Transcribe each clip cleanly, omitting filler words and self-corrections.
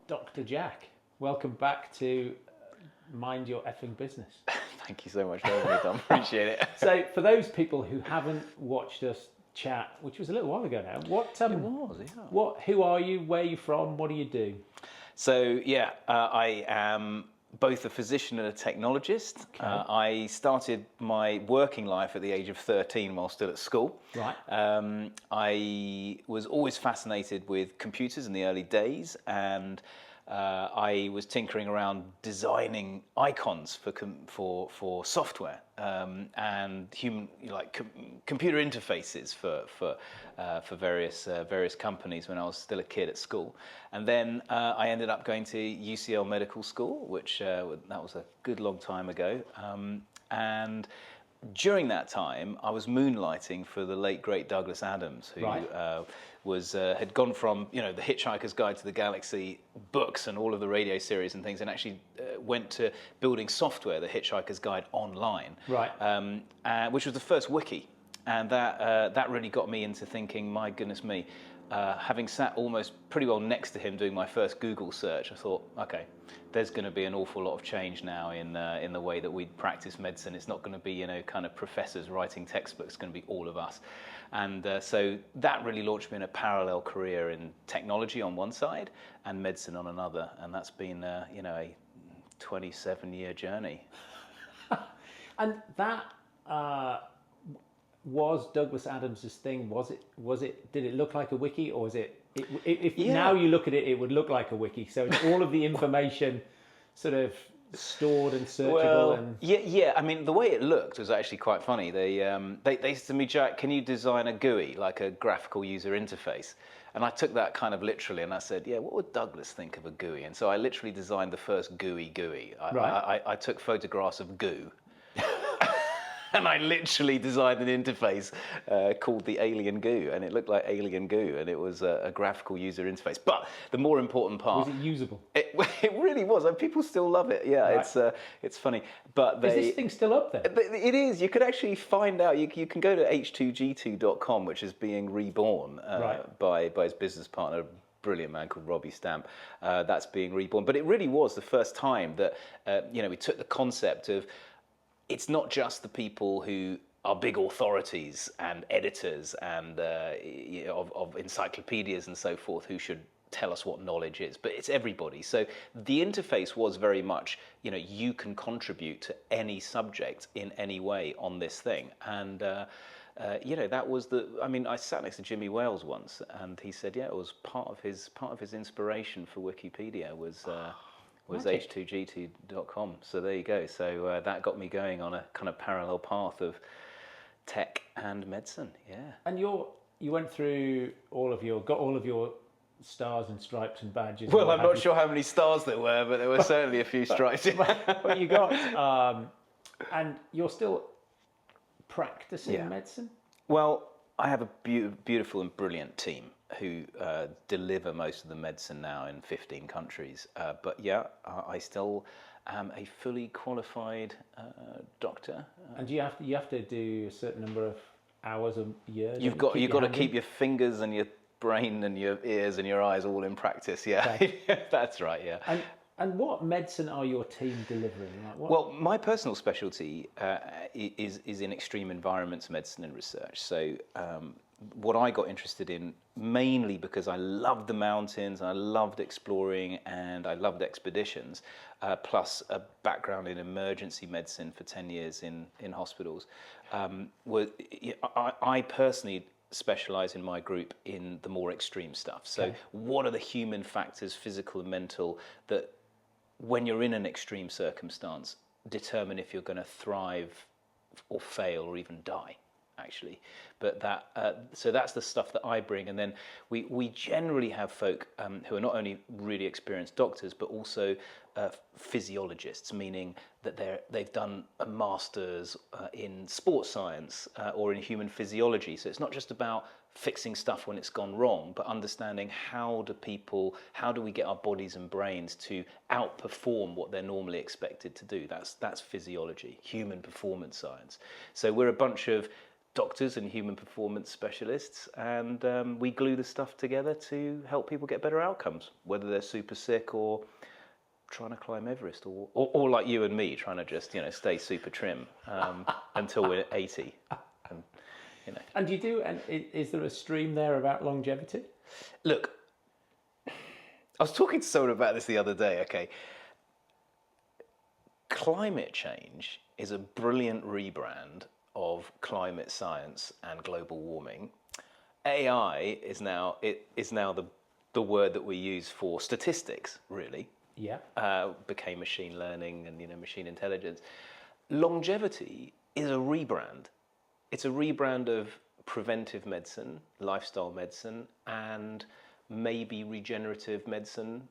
Dr. Jack, welcome back to Mind Your Effing Business. Thank you so much for having me, Dom. Appreciate it. So, for those people who haven't watched us chat, which was a little while ago now, who are you? Where are you from? What do you do? So, I am both a physician and a technologist. Okay. I started my working life at the age of 13 while still at school. Right. I was always fascinated with computers in the early days, and I was tinkering around designing icons for software and computer interfaces for various companies when I was still a kid at school. And then I ended up going to UCL Medical School, which that was a good long time ago. And during that time, I was moonlighting for the late great Douglas Adams, who had gone from The Hitchhiker's Guide to the Galaxy books and all of the radio series and things, and actually went to building software, the Hitchhiker's Guide Online, which was the first wiki, and that really got me into thinking, my goodness me. Having sat almost pretty well next to him doing my first Google search, I thought, okay, there's going to be an awful lot of change now in the way that we practice medicine. It's not going to be kind of professors writing textbooks. It's going to be all of us, and so that really launched me in a parallel career in technology on one side and medicine on another, and that's been a 27-year journey. And that. Was Douglas Adams' thing? Was it? Did it look like a wiki, or is it? Now you look at it, it would look like a wiki. So it's all of the information, sort of stored and searchable. Yeah. I mean, the way it looked was actually quite funny. They said to me, Jack, can you design a GUI, like a graphical user interface? And I took that kind of literally, and I said, yeah, what would Douglas think of a GUI? And so I literally designed the first GUI. I took photographs of goo. And I literally designed an interface called the Alien Goo, and it looked like Alien Goo, and it was a graphical user interface. But the more important part... Was it usable? It really was, and people still love it. Yeah, right. It's funny. But is this thing still up there? It is. You could actually find out. You can go to h2g2.com, which is being reborn by his business partner, brilliant man called Robbie Stamp. That's being reborn. But it really was the first time that we took the concept of... It's not just the people who are big authorities and editors and of encyclopedias and so forth who should tell us what knowledge is, but it's everybody. So the interface was very much, you can contribute to any subject in any way on this thing. And that was I sat next to Jimmy Wales once, and he said, it was part of his inspiration for Wikipedia was h2g2.com. So there you go. So that got me going on a kind of parallel path of tech and medicine. Yeah. And you went through got all of your stars and stripes and badges. Well, I'm not sure how many stars there were, but there were certainly a few stripes. But you got, and you're still practicing medicine? Well, I have a beautiful and brilliant team who deliver most of the medicine now in 15 countries. But I still am a fully qualified doctor. And you have to do a certain number of hours a year? You've got to keep your fingers and your brain and your ears and your eyes all in practice, Okay. That's right, yeah. And what medicine are your team delivering? Well, my personal specialty is in extreme environments medicine and research. So what I got interested in, mainly because I loved the mountains, I loved exploring, and I loved expeditions, plus a background in emergency medicine for 10 years in hospitals. I personally specialize in my group in the more extreme stuff. So what are the human factors, physical and mental, that when you're in an extreme circumstance determine if you're going to thrive or fail or even die, actually. But so that's the stuff that I bring. And then we generally have folk who are not only really experienced doctors, but also physiologists, meaning that they've done a master's in sports science or in human physiology. So it's not just about fixing stuff when it's gone wrong, but understanding how do we get our bodies and brains to outperform what they're normally expected to do. That's physiology, human performance science. So we're a bunch of doctors and human performance specialists, and we glue the stuff together to help people get better outcomes, whether they're super sick or trying to climb Everest, or like you and me, trying to just stay super trim until we're 80. And, And do you do? And is there a stream there about longevity? Look, I was talking to someone about this the other day. Okay, climate change is a brilliant rebrand of climate science and global warming. AI is now the word that we use for statistics, really. Yeah. Became machine learning and machine intelligence. Longevity is a rebrand. It's a rebrand of preventive medicine, lifestyle medicine, and maybe regenerative medicine.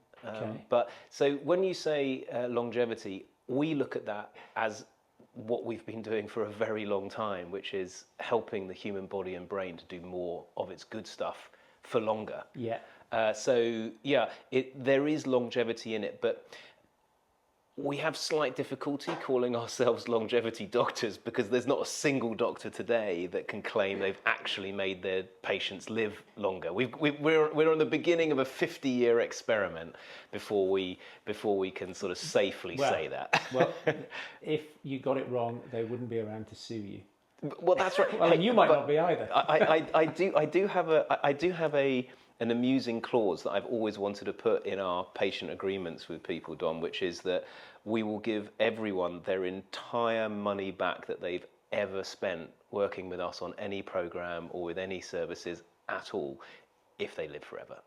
But so when you say longevity, we look at that as what we've been doing for a very long time, which is helping the human body and brain to do more of its good stuff for longer. Yeah. There is longevity in it, but we have slight difficulty calling ourselves longevity doctors because there's not a single doctor today that can claim they've actually made their patients live longer. We're on the beginning of a 50-year experiment before we can sort of safely say that. Well, if you got it wrong, they wouldn't be around to sue you. Well, that's right. Well, you might not be either. I do have an amusing clause that I've always wanted to put in our patient agreements with people, Don, which is that we will give everyone their entire money back that they've ever spent working with us on any program or with any services at all, if they live forever.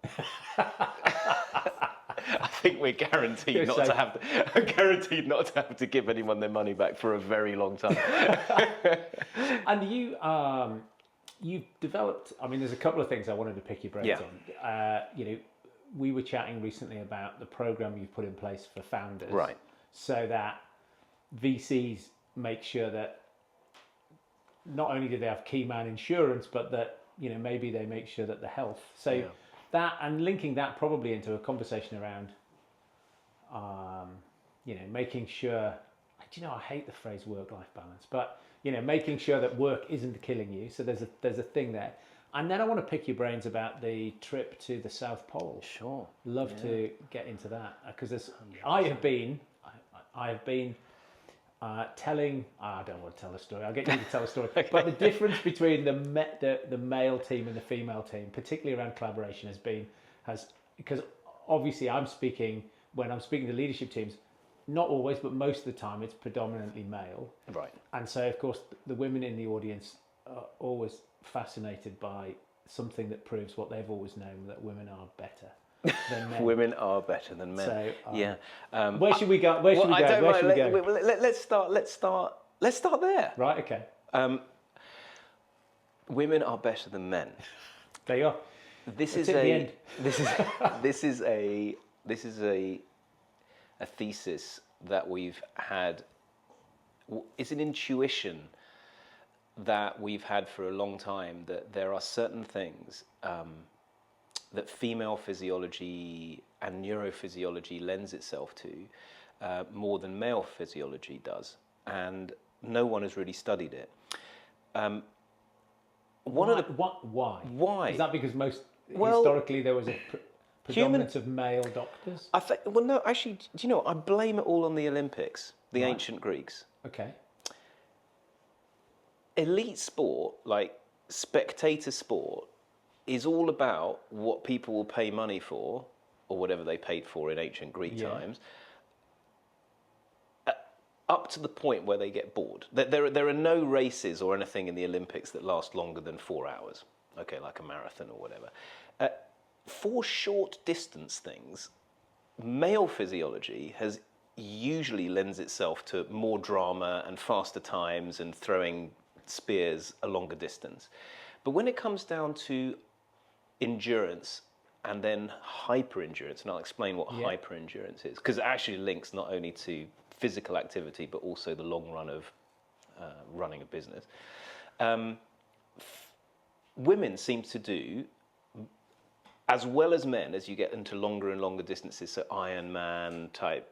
I think we're guaranteed not to have to give anyone their money back for a very long time. And you've developed, there's a couple of things I wanted to pick your brains on. We were chatting recently about the program you've put in place for founders. Right. So that VCs make sure that not only do they have key man insurance, but that, maybe they make sure that the health. So that, and linking that probably into a conversation around, making sure, I hate the phrase work-life balance, but making sure that work isn't killing you. So there's a thing there. And then I want to pick your brains about the trip to the South Pole. Sure. Love to get into that because I have been telling. I don't want to tell a story. I'll get you to tell a story. Okay. But the difference between the male team and the female team, particularly around collaboration, because obviously when I'm speaking to leadership teams. Not always, but most of the time, it's predominantly male. Right. And so, of course, the women in the audience are always fascinated by something that proves what they've always known, that women are better than men. Women are better than men. So, where should we go? Where should we go? Let's start there. Right. Okay. Women are better than men. There you are. This is a thesis that we've had. It's an intuition that we've had for a long time, that there are certain things that female physiology and neurophysiology lends itself to more than male physiology does, and no one has really studied it. Why? Why? Is that because historically there was a predominance of male doctors? No, actually, do you know what? I blame it all on the Olympics, the ancient Greeks. Okay. Elite sport, like spectator sport, is all about what people will pay money for, or whatever they paid for in ancient Greek times, up to the point where they get bored. There are no races or anything in the Olympics that last longer than 4 hours, okay, like a marathon or whatever. For short distance things, male physiology has usually lends itself to more drama and faster times and throwing spears a longer distance. But when it comes down to endurance and then hyper-endurance, and I'll explain what hyper-endurance is, because it actually links not only to physical activity, but also the long run of running a business. Women seem to do, as well as men, as you get into longer and longer distances, so Ironman type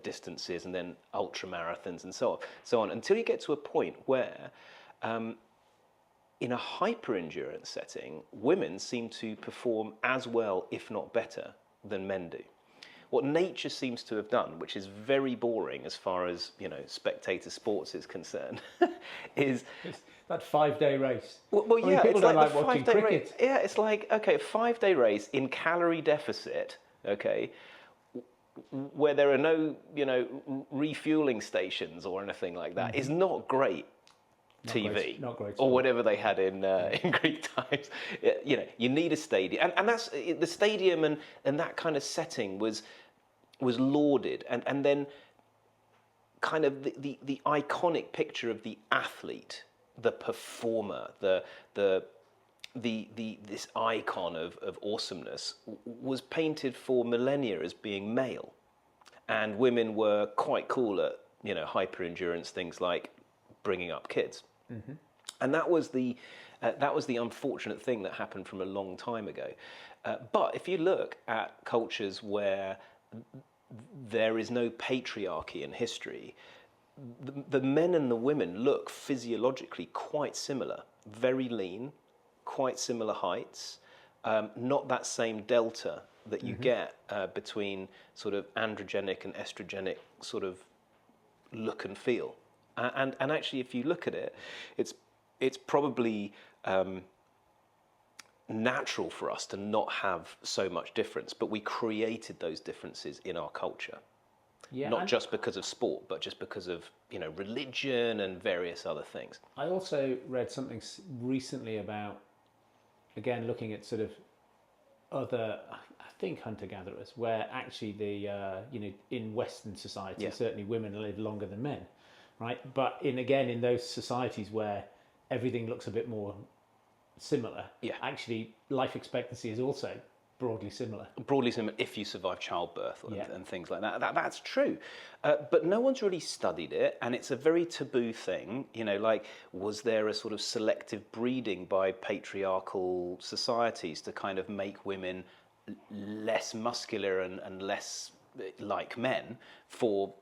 distances, and then ultra marathons and so on, until you get to a point where In a hyper-endurance setting, women seem to perform as well, if not better, than men do. What nature seems to have done, which is very boring as far as, spectator sports is concerned, is It's that 5-day race. well, I mean, yeah, people it's don't like like the watching 5-day cricket. race. Yeah, it's like, okay, a 5-day race in calorie deficit, okay, where there are no, refueling stations or anything like that, is not great TV, not great or sport. whatever they had in Greek times. You need a stadium, and that's the stadium, and that kind of setting was lauded, and then kind of the iconic picture of the athlete, the performer, this icon of awesomeness was painted for millennia as being male, and women were quite cool at hyper endurance things like bringing up kids. Mm-hmm. And that was the unfortunate thing that happened from a long time ago. But if you look at cultures where there is no patriarchy in history, the men and the women look physiologically quite similar, very lean, quite similar heights, not that same delta that you get between sort of androgenic and estrogenic sort of look and feel. And actually, if you look at it, it's probably natural for us to not have so much difference, but we created those differences in our culture. Yeah, not just because of sport, but just because of religion and various other things. I also read something recently about, again, looking at sort of other, I think, hunter-gatherers, where actually in Western society, certainly women live longer than men, right? But in those societies where everything looks a bit more similar, actually life expectancy is also broadly similar. Broadly similar if you survive childbirth and things like that. That's true. But no one's really studied it, and it's a very taboo thing. Like, was there a sort of selective breeding by patriarchal societies to kind of make women less muscular and less like men for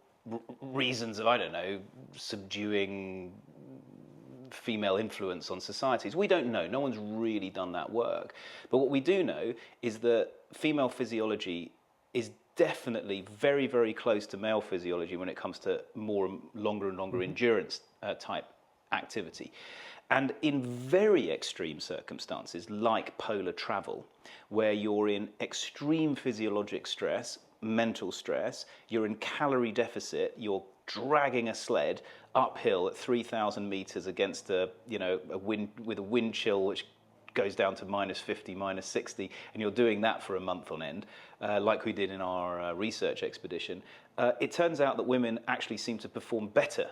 reasons of, I don't know, subduing female influence on societies? We don't know. No one's really done that work. But what we do know is that female physiology is definitely very, very close to male physiology when it comes to longer and longer endurance type activity. And in very extreme circumstances, like polar travel, where you're in extreme physiologic stress, mental stress, you're in calorie deficit, you're dragging a sled uphill at 3,000 meters against a wind with a wind chill which goes down to -50, -60, and you're doing that for a month on end, like we did in our research expedition. It turns out that women actually seem to perform better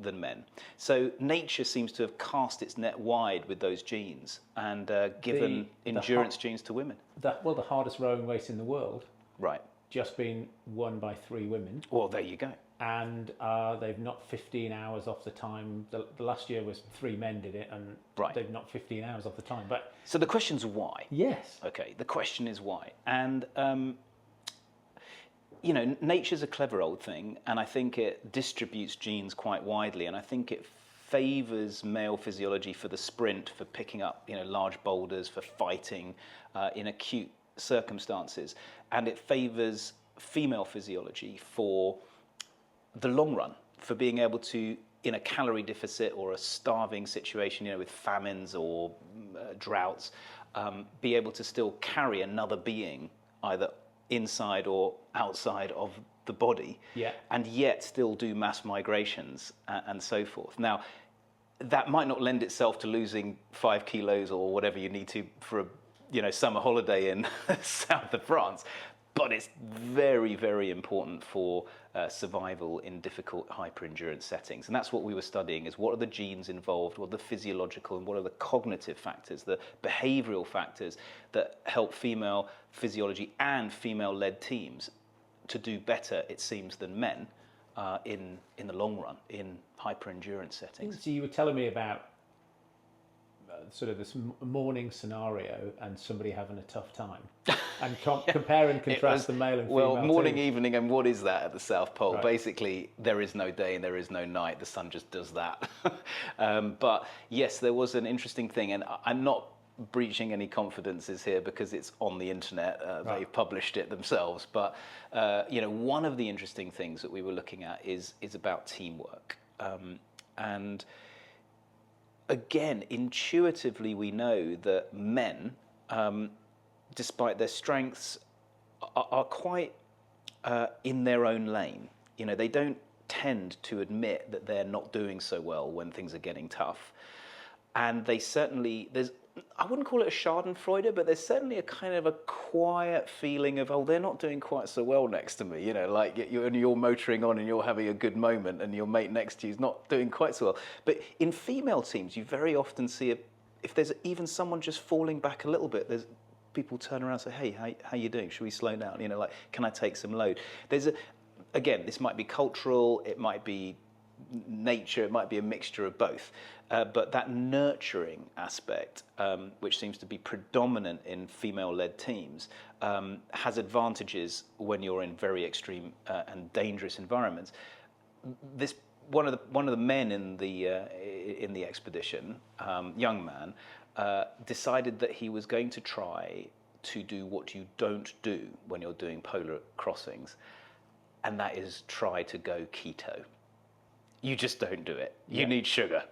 than men. So nature seems to have cast its net wide with those genes and given endurance genes to women. The hardest rowing race in the world, right, just been won by 3 women. Well, there you go. And they've knocked 15 hours off the time. The last year was 3 men did it, and they've knocked 15 hours off the time. But so the question's why? Yes. Okay, the question is why. And nature's a clever old thing, and I think it distributes genes quite widely, and I think it favors male physiology for the sprint, for picking up large boulders, for fighting in acute circumstances, and it favors female physiology for the long run, for being able to, in a calorie deficit or a starving situation, with famines or droughts, be able to still carry another being either inside or outside of the body, and yet still do mass migrations and so forth. Now, that might not lend itself to losing 5 kilos or whatever you need to for a summer holiday in south of France, but it's very, very important for survival in difficult hyper-endurance settings. And that's what we were studying, is what are the genes involved, what are the physiological and what are the cognitive factors, the behavioral factors that help female physiology and female-led teams to do better, it seems, than men in the long run in hyper-endurance settings. So you were telling me about sort of this morning scenario and somebody having a tough time, and compare and contrast the male and female morning, teams. evening, and what is that at the South Pole? Right. Basically, there is no day and there is no night. The sun just does that. But yes, there was an interesting thing, and I'm not breaching any confidences here because it's on the internet. Right. They've published it themselves. But one of the interesting things that we were looking at is about teamwork, and again, intuitively, we know that men, despite their strengths, are quite in their own lane. They don't tend to admit that they're not doing so well when things are getting tough. And they certainly, I wouldn't call it a schadenfreude, but there's certainly a kind of a quiet feeling of, they're not doing quite so well next to me. Like you're motoring on and you're having a good moment and your mate next to you is not doing quite so well. But in female teams, you very often see, if there's even someone just falling back a little bit, there's people turn around and say, hey, how you doing? Should we slow down? Like, can I take some load? Again, this might be cultural, it might be nature, it might be a mixture of both. But that nurturing aspect, which seems to be predominant in female-led teams, has advantages when you're in very extreme and dangerous environments. One of the men in the expedition, young man, decided that he was going to try to do what you don't do when you're doing polar crossings, and that is try to go keto. You just don't do it. You need sugar.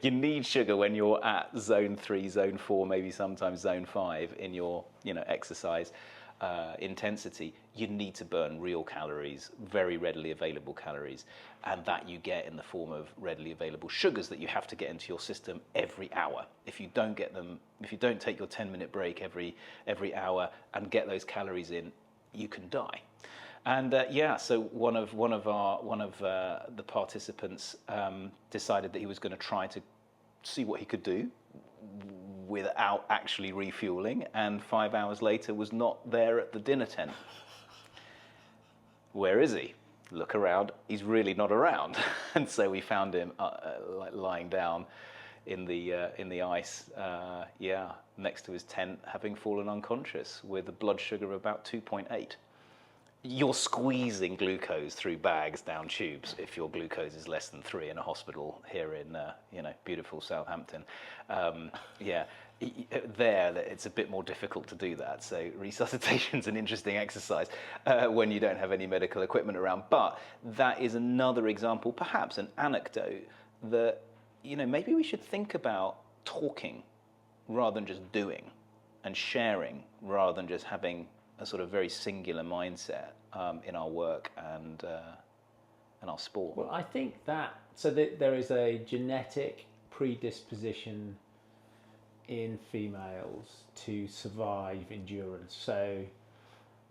You need sugar when you're at zone 3, zone 4, maybe sometimes zone 5 in your exercise intensity. You need to burn real calories, very readily available calories, and that you get in the form of readily available sugars that you have to get into your system every hour. If you don't get them, if you don't take your 10-minute break every hour and get those calories in, you can die. And so one of the participants decided that he was going to try to see what he could do without actually refueling, and 5 hours later was not there at the dinner tent. Where is he? Look around. He's really not around. And so we found him lying down in the ice, next to his tent, having fallen unconscious with a blood sugar of about 2.8. You're squeezing glucose through bags down tubes if your glucose is less than 3 in a hospital here in beautiful Southampton. There it's a bit more difficult to do that. So resuscitation's an interesting exercise when you don't have any medical equipment around. But that is another example, perhaps an anecdote, that maybe we should think about talking rather than just doing, and sharing rather than just having a sort of very singular mindset in our work and our sport. Well, I think that there is a genetic predisposition in females to survive endurance. So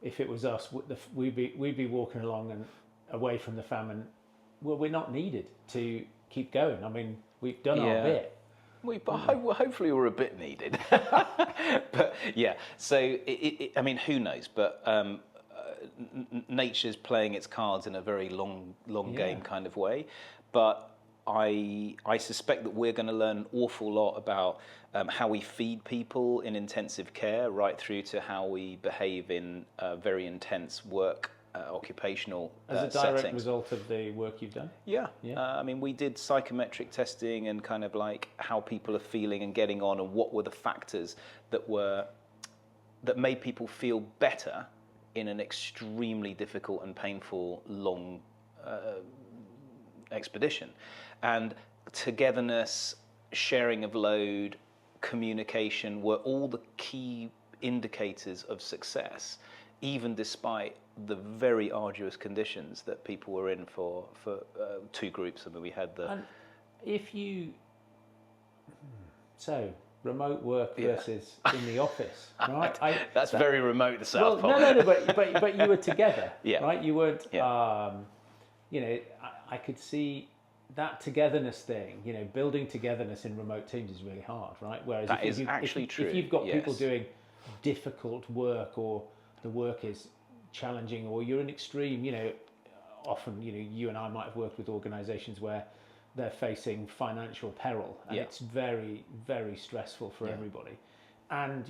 if it was us, we'd be walking along and away from the famine. Well, we're not needed to keep going. I mean, we've done our bit. Hopefully we're a bit needed. But so I mean, who knows? But nature's playing its cards in a very long game kind of way. But I suspect that we're going to learn an awful lot about how we feed people in intensive care, right through to how we behave in very intense work. Occupational as a direct settings. result of the work you've done. I mean, we did psychometric testing and kind of like how people are feeling and getting on, and what were the factors that made people feel better in an extremely difficult and painful long expedition. And togetherness, sharing of load, communication were all the key indicators of success, even despite the very arduous conditions that people were in for two groups. I mean, we had the... And if you... So, remote work versus in the office, right? That's very remote, the South Pole. No, but you were together, Yeah. right? You weren't... I could see that togetherness thing, building togetherness in remote teams is really hard, right? Whereas that is actually true. If you've got people doing difficult work, or the work is challenging, or you're in extreme, often, you and I might have worked with organisations where they're facing financial peril, and it's very, very stressful for everybody. And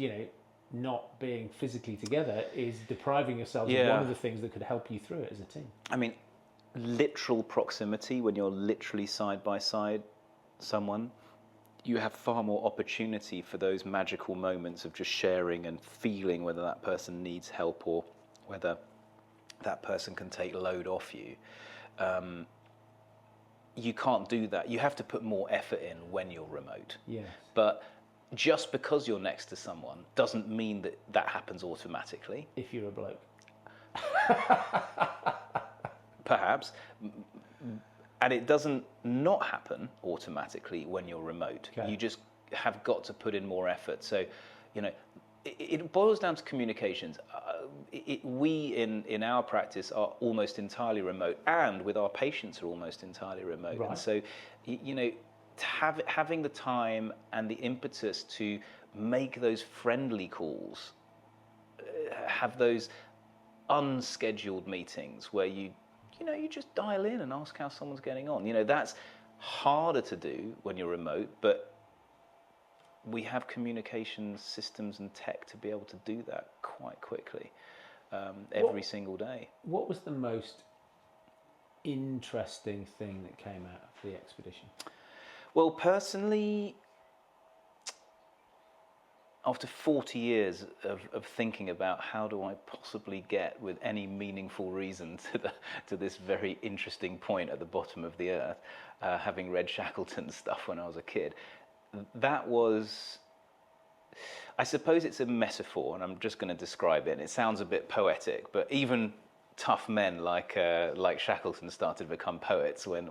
not being physically together is depriving yourselves of one of the things that could help you through it as a team. I mean, literal proximity, when you're literally side by side someone, you have far more opportunity for those magical moments of just sharing and feeling whether that person needs help or whether that person can take load off you. You can't do that. You have to put more effort in when you're remote. Yes. But just because you're next to someone doesn't mean that that happens automatically. If you're a bloke. Perhaps. And it doesn't not happen automatically when you're remote. Okay. You just have got to put in more effort. So, it boils down to communications. We in our practice are almost entirely remote, and with our patients are almost entirely remote. Right. And so, having the time and the impetus to make those friendly calls, have those unscheduled meetings where you just dial in and ask how someone's getting on. That's harder to do when you're remote, but we have communication systems and tech to be able to do that quite quickly, every single day. What was the most interesting thing that came out of the expedition? Well, personally, after 40 years of thinking about how do I possibly get with any meaningful reason to this very interesting point at the bottom of the earth, having read Shackleton's stuff when I was a kid, that was, I suppose it's a metaphor, and I'm just going to describe it. And it sounds a bit poetic, but even tough men like Shackleton started to become poets when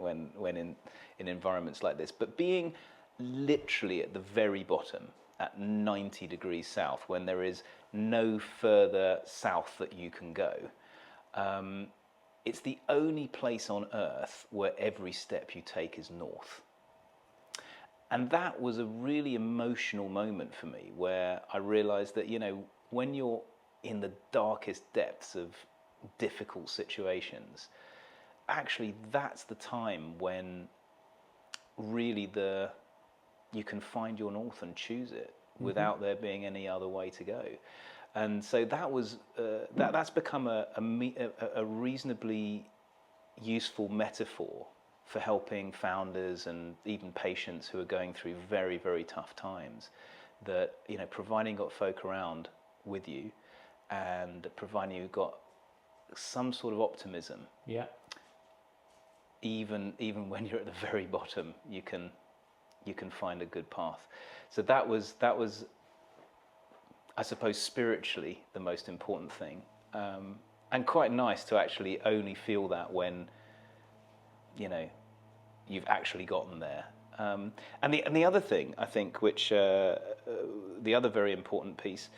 in environments like this. But being literally at the very bottom, at 90 degrees south, when there is no further south that you can go, it's the only place on Earth where every step you take is north. And that was a really emotional moment for me, where I realized that, when you're in the darkest depths of difficult situations, actually that's the time when really you can find your north and choose it without there being any other way to go. And so that was that's become a reasonably useful metaphor for helping founders and even patients who are going through very, very tough times, that, providing you've got folk around with you and providing you've got some sort of optimism, even when you're at the very bottom, you can find a good path. So that was I suppose spiritually the most important thing, and quite nice to actually only feel that when you've actually gotten there. And the other thing, I think, which the other very important piece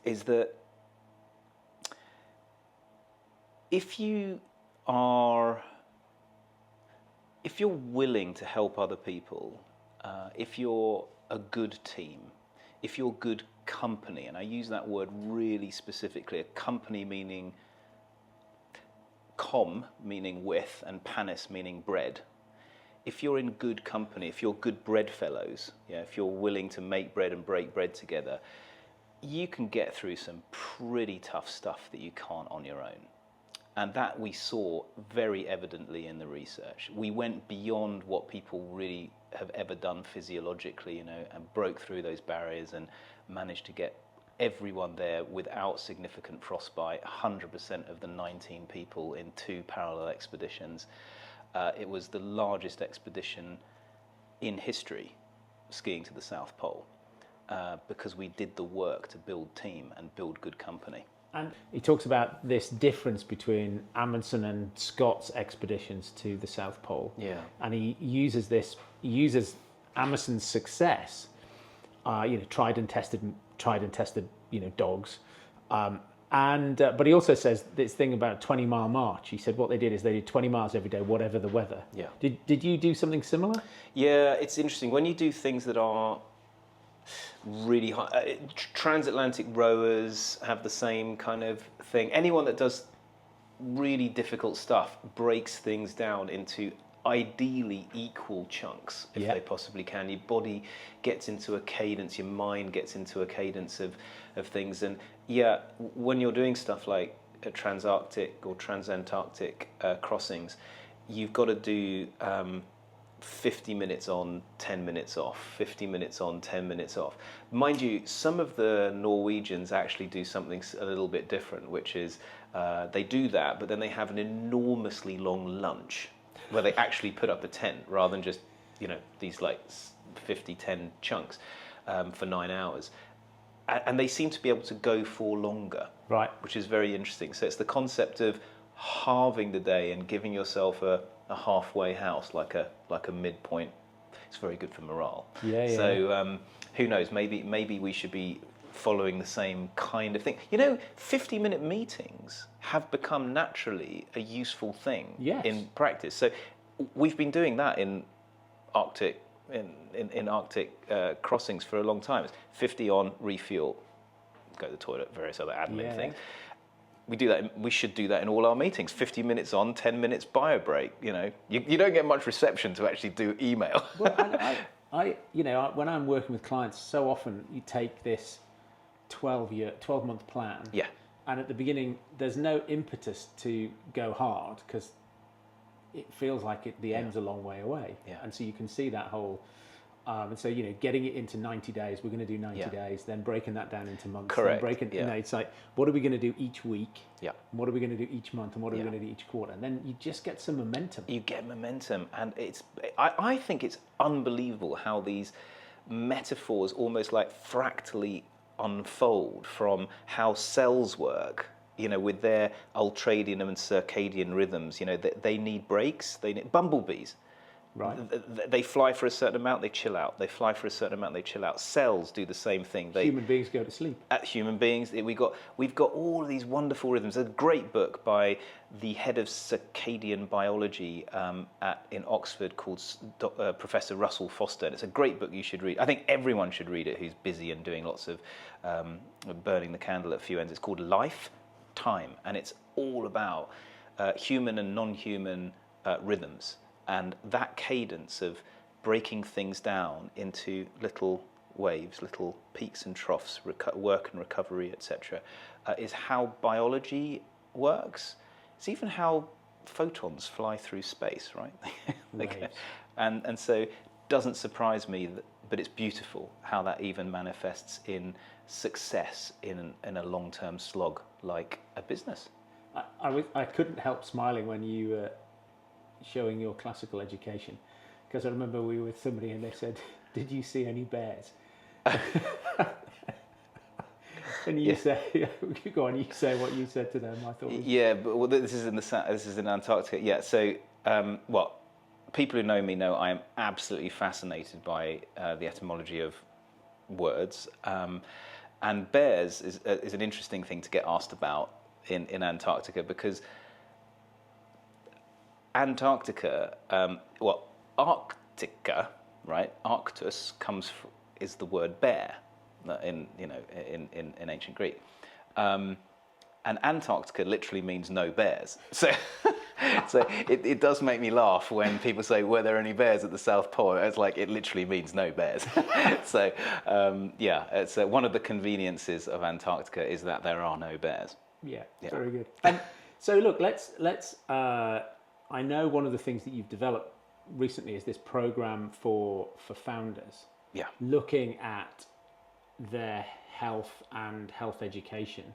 is that if you're willing to help other people, if you're a good team, if you're good company, and I use that word really specifically, a company meaning com, meaning with, and panis, meaning bread. If you're in good company, if you're good bread fellows, if you're willing to make bread and break bread together, you can get through some pretty tough stuff that you can't on your own. And that we saw very evidently in the research. We went beyond what people really have ever done physiologically, and broke through those barriers and managed to get everyone there without significant frostbite, 100% of the 19 people in 2 parallel expeditions. It was the largest expedition in history, skiing to the South Pole, because we did the work to build team and build good company. And he talks about this difference between Amundsen and Scott's expeditions to the South Pole. Yeah. And he uses Amundsen's success, tried and tested, dogs. But he also says this thing about 20-mile march. He said what they did is they did 20 miles every day, whatever the weather. Yeah. Did you do something similar? Yeah, it's interesting. When you do things that are really high, transatlantic rowers have the same kind of thing. Anyone that does really difficult stuff breaks things down into ideally equal chunks if Yeah. they possibly can. Your body gets into a cadence, your mind gets into a cadence of things. And yeah, when you're doing stuff like transarctic or transantarctic crossings, you've got to do 50 minutes on, 10 minutes off, 50 minutes on, 10 minutes off. Mind you, some of the Norwegians actually do something a little bit different, which is they do that, but then they have an enormously long lunch where they actually put up a tent rather than just, you know, these like 10 chunks for 9 hours. And they seem to be able to go for longer, Right. which is very interesting. So it's the concept of halving the day and giving yourself a halfway house, like a midpoint. It's very good for morale. Yeah, yeah. So who knows? Maybe we should be following the same kind of thing. You know, 50-minute meetings have become naturally a useful thing in practice. So we've been doing that in Arctic crossings for a long time. It's 50 on, refuel, go to the toilet, various other admin things. We do that. We should do that in all our meetings. 50 minutes on, 10 minutes bio break. You know, you don't get much reception to actually do email. Well, I when I'm working with clients, so often you take this 12-month plan. Yeah. And at the beginning, there's no impetus to go hard because it feels like the end's a long way away. Yeah. And so you can see that whole. And so, you know, getting it into 90 days, we're going to do 90 days, then breaking that down into months. Correct. Then you know, it's like, what are we going to do each week? Yeah. What are we going to do each month? And what are we going to do each quarter? And then you just get some momentum. You get momentum. And I think it's unbelievable how these metaphors almost like fractally unfold from how cells work, you know, with their ultradian and circadian rhythms. You know, they need breaks. They need bumblebees. Right. They fly for a certain amount, they chill out. They fly for a certain amount, they chill out. Cells do the same thing. Human beings go to sleep. Human beings, we've got all of these wonderful rhythms. There's a great book by the head of circadian biology in Oxford called Professor Russell Foster. And it's a great book you should read. I think everyone should read it who's busy and doing lots of burning the candle at a few ends. It's called Life, Time, and it's all about human and non-human rhythms. And that cadence of breaking things down into little waves, little peaks and troughs, work and recovery, etc., is how biology works. It's even how photons fly through space, right? And so it doesn't surprise me, but it's beautiful how that even manifests in success in a long-term slog like a business. I couldn't help smiling when you showing your classical education, because I remember we were with somebody and they said, "Did you see any bears?" And you say, you go on, you say what you said to them. I thought, but this is in Antarctica. Yeah, so people who know me know I am absolutely fascinated by the etymology of words, and bears is an interesting thing to get asked about in Antarctica, because Antarctica, Arctica, right? Arctus is the word bear in ancient Greek, and Antarctica literally means no bears. So it does make me laugh when people say, "Were there any bears at the South Pole?" It's like it literally means no bears. So it's one of the conveniences of Antarctica is that there are no bears. Yeah. Very good. And so look, let's. I know one of the things that you've developed recently is this program for founders. Yeah. Looking at their health and health education.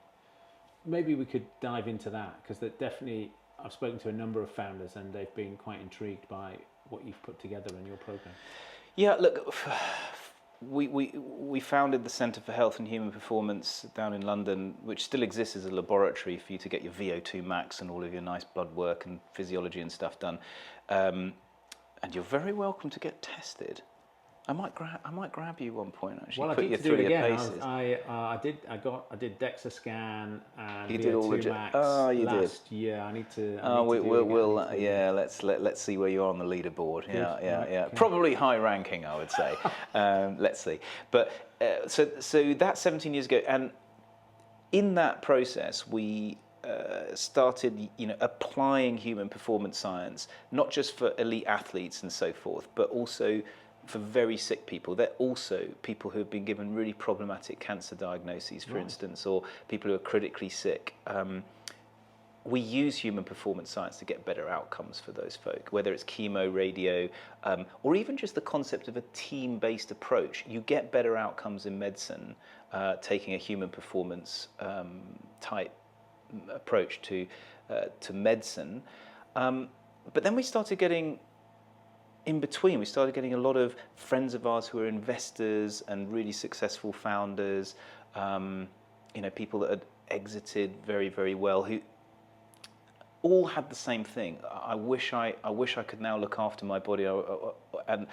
Maybe we could dive into that, because that definitely, I've spoken to a number of founders and they've been quite intrigued by what you've put together in your program. Yeah, look, we founded the Centre for Health and Human Performance down in London, which still exists as a laboratory for you to get your VO2 max and all of your nice blood work and physiology and stuff done. And you're very welcome to get tested. I might grab you one point actually. Well, put I you did through do it your again. paces. I did DEXA scan and You VO2 did all max last year. I need to. Let's see where you are on the leaderboard. Good. Yeah. Okay. Probably high ranking, I would say. Let's see. But so that's 17 years ago, and in that process, we started, applying human performance science, not just for elite athletes and so forth, but also for very sick people. They're also people who have been given really problematic cancer diagnoses, for instance, or people who are critically sick. We use human performance science to get better outcomes for those folk, whether it's chemo, radio, or even just the concept of a team-based approach. You get better outcomes in medicine taking a human performance type approach to medicine. But then we started getting in between. We started getting a lot of friends of ours who are investors and really successful founders, people that had exited very, very well, who all had the same thing. I wish I could now look after my body, and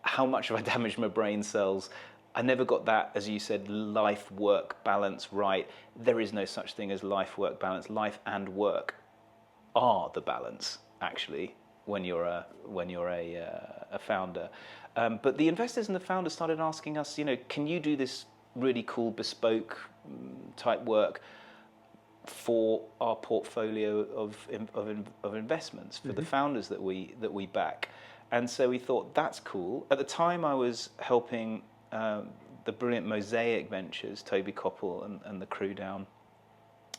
how much have I damaged my brain cells? I never got that, as you said, life-work balance right. There is no such thing as life-work balance. Life and work are the balance, actually, when you're a founder. But the investors and the founders started asking us, can you do this really cool bespoke type work for our portfolio of investments for the founders that we back? And so we thought, that's cool. At the time, I was helping the brilliant Mosaic Ventures, Toby Koppel and the crew down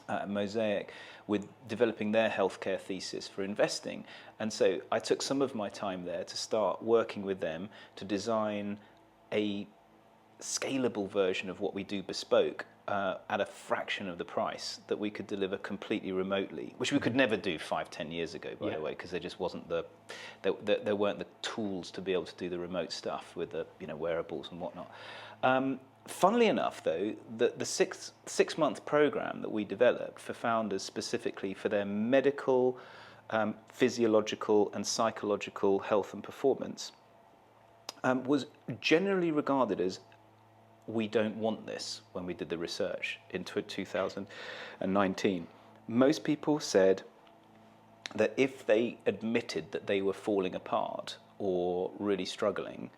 at Mosaic, with developing their healthcare thesis for investing. And so I took some of my time there to start working with them to design a scalable version of what we do bespoke at a fraction of the price that we could deliver completely remotely, which we could never do 5-10 years ago, by the way, because there just wasn't there weren't the tools to be able to do the remote stuff with the wearables and whatnot. Funnily enough, though, the six-month program that we developed for founders specifically for their medical, physiological, and psychological health and performance was generally regarded as, we don't want this, when we did the research into 2019. Most people said that if they admitted that they were falling apart or really struggling,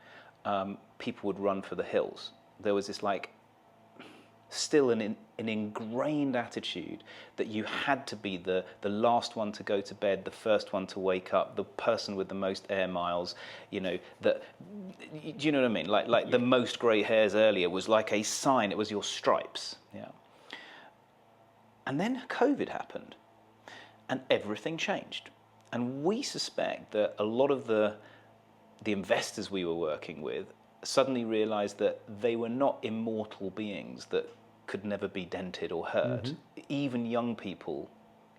people would run for the hills. There was this still an ingrained attitude that you had to be the last one to go to bed, the first one to wake up, the person with the most air miles, do you know what I mean? Like the most grey hairs earlier was like a sign, it was your stripes. Yeah. And then COVID happened and everything changed. And we suspect that a lot of the investors we were working with suddenly realized that they were not immortal beings that could never be dented or hurt. Even young people,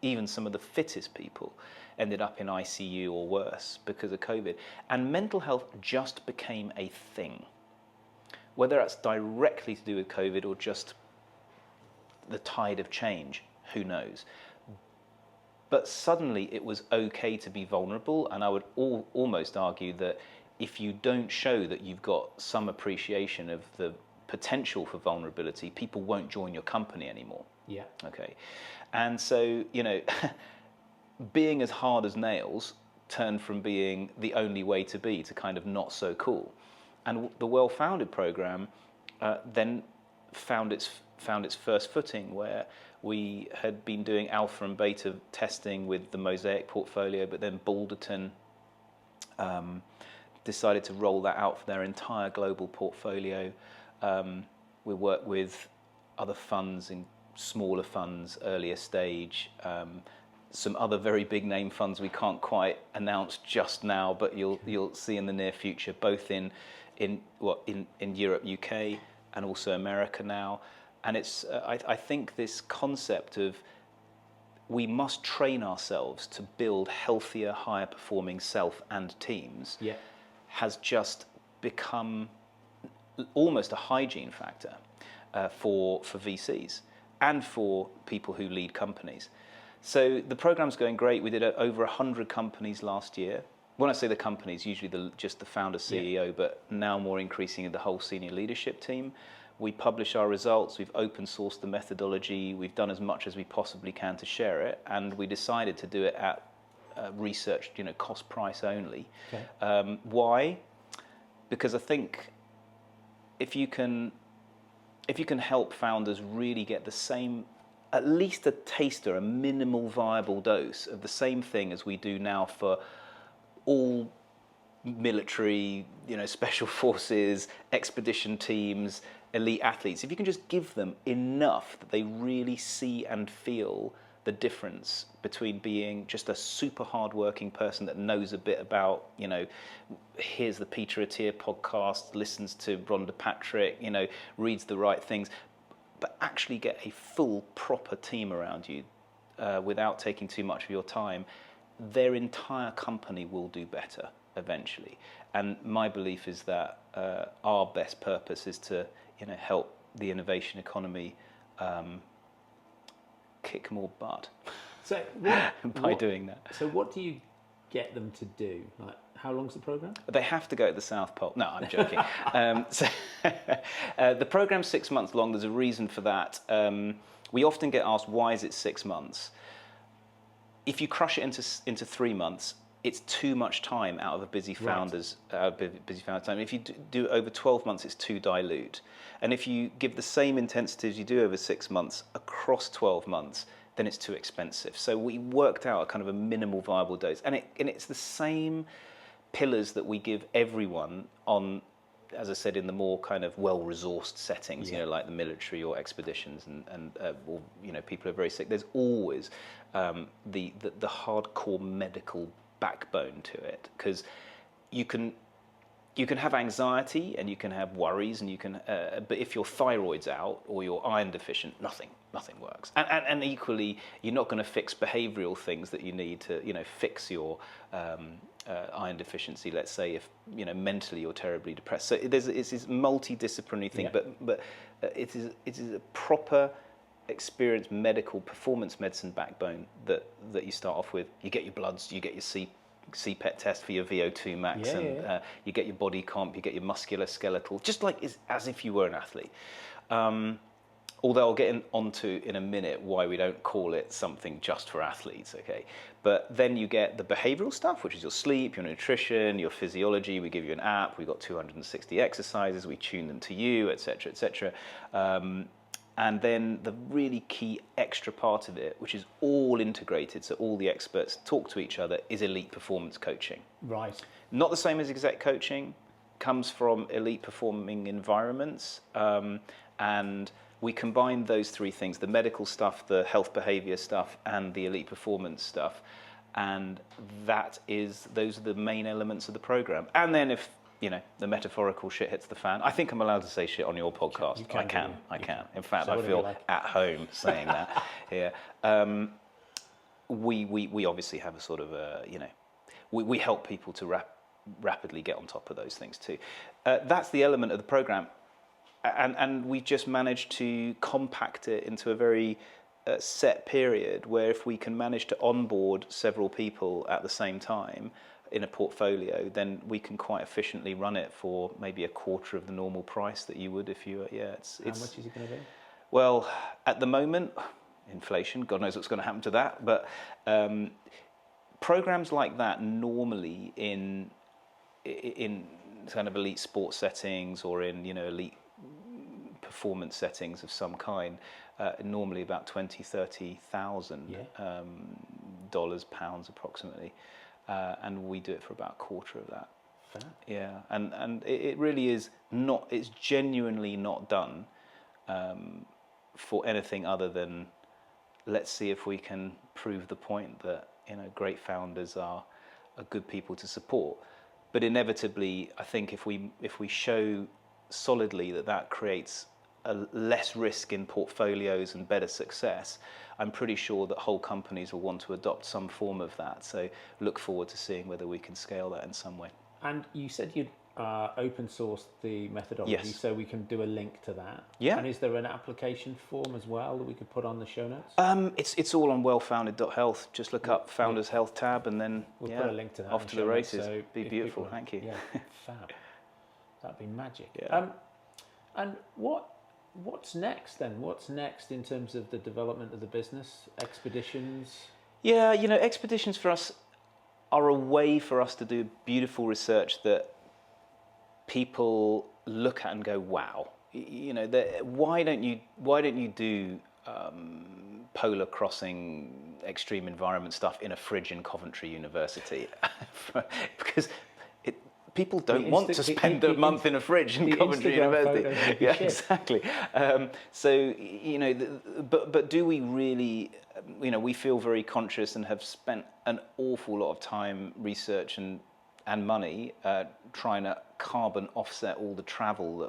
even some of the fittest people, ended up in ICU or worse because of COVID. And mental health just became a thing. Whether that's directly to do with COVID or just the tide of change, who knows? But suddenly it was okay to be vulnerable, and I would almost argue that if you don't show that you've got some appreciation of the potential for vulnerability, people won't join your company anymore. Yeah. Okay. And so, being as hard as nails turned from being the only way to be to kind of not so cool. And the Well-Founded program then found its first footing, where we had been doing alpha and beta testing with the Mosaic portfolio, but then Balderton decided to roll that out for their entire global portfolio. We work with other funds, in smaller funds, earlier stage, some other very big name funds we can't quite announce just now, but you'll see in the near future, both in Europe, UK, and also America now. And it's I think this concept of we must train ourselves to build healthier, higher performing self and teams has just become almost a hygiene factor for VCs and for people who lead companies. So the program's going great. We did over 100 companies last year. When I say the companies, usually just the founder, CEO, but now more increasingly the whole senior leadership team. We publish our results. We've open sourced the methodology. We've done as much as we possibly can to share it, and we decided to do it at research, cost price only. Okay. Why? Because I think if you can help founders really get the same at least a taster, a minimal viable dose of the same thing as we do now for all military, special forces, expedition teams, elite athletes. If you can just give them enough that they really see and feel the difference between being just a super hard-working person that knows a bit about, here's the Peter Attia podcast, listens to Rhonda Patrick, reads the right things, but actually get a full, proper team around you without taking too much of your time, their entire company will do better eventually. And my belief is that our best purpose is to, help the innovation economy kick more butt by doing that. So what do you get them to do? Like, how long's the program? They have to go to the South Pole. No, I'm joking. The program's 6 months long. There's a reason for that. We often get asked, why is it 6 months? If you crush it into 3 months, it's too much time out of a busy founder's time. If you do it over 12 months, it's too dilute. And if you give the same intensity as you do over 6 months across 12 months, then it's too expensive. So we worked out a kind of a minimal viable dose. And it's the same pillars that we give everyone on, as I said, in the more kind of well-resourced settings, like the military or expeditions or people are very sick. There's always the hardcore medical backbone to it, because you can have anxiety and you can have worries and you can but if your thyroid's out or you're iron deficient, nothing works. And equally, you're not going to fix behavioral things that you need to fix your iron deficiency, let's say, if mentally you're terribly depressed. So it's this multidisciplinary thing, but it is a proper experienced medical performance medicine backbone that you start off with. You get your bloods, you get your CPET test for your VO2 max, you get your body comp, you get your musculoskeletal, just like as if you were an athlete. Although I'll get onto in a minute why we don't call it something just for athletes, okay? But then you get the behavioral stuff, which is your sleep, your nutrition, your physiology. We give you an app. We've got 260 exercises. We tune them to you, etc., etc. And then the really key extra part of it, which is all integrated, so all the experts talk to each other, is elite performance coaching. Right. Not the same as exec coaching, comes from elite performing environments, and we combine those three things, the medical stuff, the health behavior stuff, and the elite performance stuff, and those are the main elements of the program. And then if the metaphorical shit hits the fan. I think I'm allowed to say shit on your podcast. I can. In fact, I feel at home saying that here. We obviously have a sort of we help people to rapidly get on top of those things too. That's the element of the program, and we just managed to compact it into a very set period where if we can manage to onboard several people at the same time in a portfolio, then we can quite efficiently run it for maybe a quarter of the normal price that you would if you it's How much is it going to be? Well, at the moment, inflation, God knows what's going to happen to that, but programs like that normally in kind of elite sports settings or in elite performance settings of some kind, normally about $20,000-$30,000 pounds approximately. And we do it for about a quarter of that. Fair. Yeah, and it really is not. It's genuinely not done for anything other than let's see if we can prove the point that great founders are good people to support. But inevitably, I think if we show solidly that creates a less risk in portfolios and better success, I'm pretty sure that whole companies will want to adopt some form of that. So look forward to seeing whether we can scale that in some way. And you said you'd open sourced the methodology, yes. So we can do a link to that. Yeah. And is there an application form as well that we could put on the show notes? It's all on wellfounded.health. Just look up Founders Health tab and then we'll put a link to that. Off to the races. So be beautiful. Thank you. Yeah, fab. That'd be magic. Yeah. And what's next then? What's next in terms of the development of the business? Expeditions? Yeah, expeditions for us are a way for us to do beautiful research that people look at and go, wow. Why don't you do polar crossing extreme environment stuff in a fridge in Coventry University because people don't want to spend a month in a fridge in Coventry University. Yeah, exactly. So, you know, but do we really, you know, we feel very conscious and have spent an awful lot of time, research and money trying to carbon offset all the travel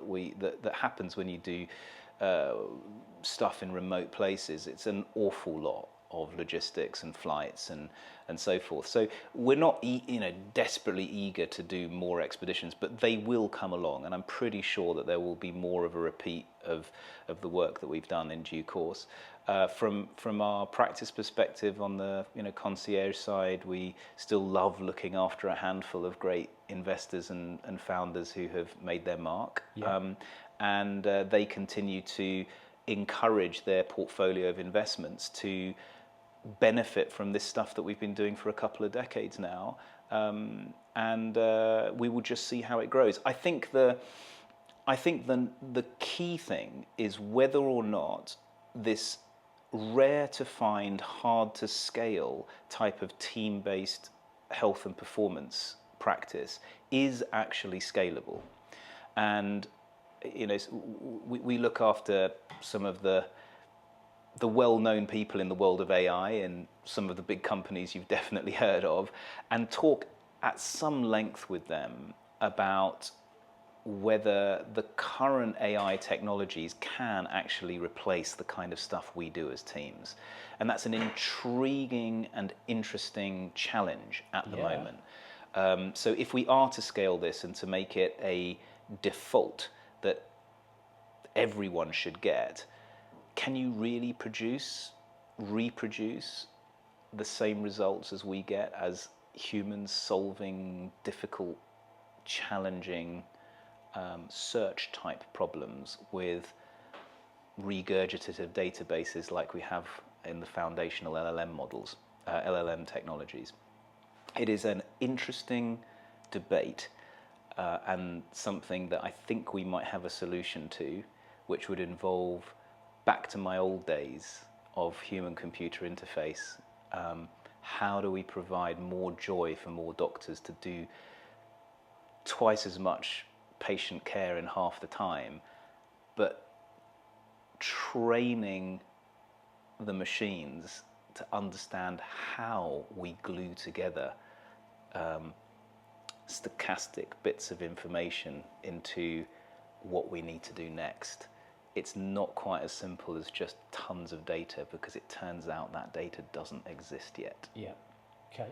that happens when you do stuff in remote places. It's an awful lot of logistics and flights and so forth. So we're not desperately eager to do more expeditions, but they will come along, and I'm pretty sure that there will be more of a repeat of the work that we've done in due course. From our practice perspective on the concierge side, we still love looking after a handful of great investors and founders who have made their mark. And they continue to encourage their portfolio of investments to benefit from this stuff that we've been doing for a couple of decades now, and we will just see how it grows. I think the key thing is whether or not this rare to find, hard to scale type of team-based health and performance practice is actually scalable. And we look after some of the well-known people in the world of AI and some of the big companies you've definitely heard of, and talk at some length with them about whether the current AI technologies can actually replace the kind of stuff we do as teams. And that's an intriguing and interesting challenge at the moment. So if we are to scale this and to make it a default that everyone should get, can you really reproduce the same results as we get as humans solving difficult, challenging search type problems with regurgitative databases like we have in the foundational LLM models, LLM technologies? It is an interesting debate and something that I think we might have a solution to, which would involve, back to my old days of human-computer interface, how do we provide more joy for more doctors to do twice as much patient care in half the time, but training the machines to understand how we glue together stochastic bits of information into what we need to do next. It's not quite as simple as just tons of data, because it turns out that data doesn't exist yet. Yeah. Okay.